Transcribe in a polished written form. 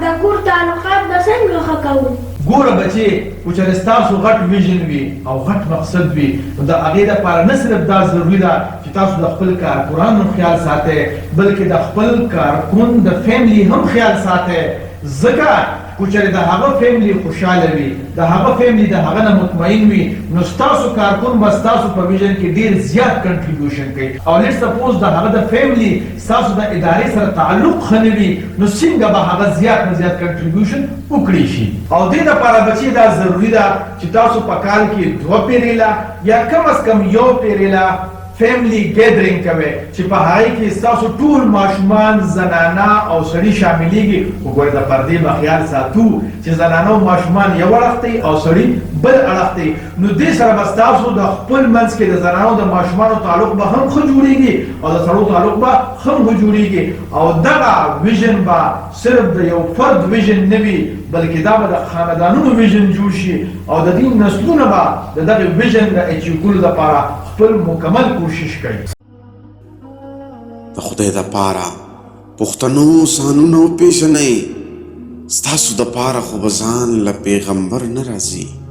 د کور تعلقات به څنګه ښه کوو؟ ګوره بچې خو چېرې ستاسو غټ ویژن وي او غټ مقصد وي نو د هغې دپاره نه صرف دا ضروري ده چې تاسو د خپل کارکونانو خیال ساتئ بلکې د خپل کارکون د فیملی هم خیال ساتئ ځکه خو چېرې د هغه فیملی خوشحاله وي د هغه فیملی د هغه نه مطمئن وي نو ستاسو کارکون به ستاسو په ویژن کې ډېر زیات کنټریبیوشن کوي او لیټ سپوز د هغه د فیملی ستاسو د ادارې سره تعلق ښه نه وي نو څنګه به هغه زیات نه زیات کنټریبیوشن وکړي شي او دې دپاره بچې دا ضروري ده چې تاسو په کال کې 2 پیریله یا کم از کم 1 پیریله فیملی ګیدرینګ کوي چې په هغې کې ستاسو ټول ماشومان زنانه او سړي شاملیږي وګورئ د پردې به خیال ساتو چې زنانه او ماشومان یو اړخ دی او سړي بل اړخ دی نو دې سره به ستاسو د خپل منځ کې د زنانو د ماشومانو تعلق به هم ښه جوړیږي او د سړو تعلق به هم ښه جوړیږي او دغه ویژن به صرف د یو فرد ویژن نه وي بلکې دا به د خاندانونو ویژن جوړ شي او د دې نسلونه به د دغې ویژن د اچیو کولو دپاره خپل مکمل کوشش کوي د خدای دپاره پښتنو سانونو پیژنئ ستاسو دپاره خو به ځان له پیغمبر نه راځي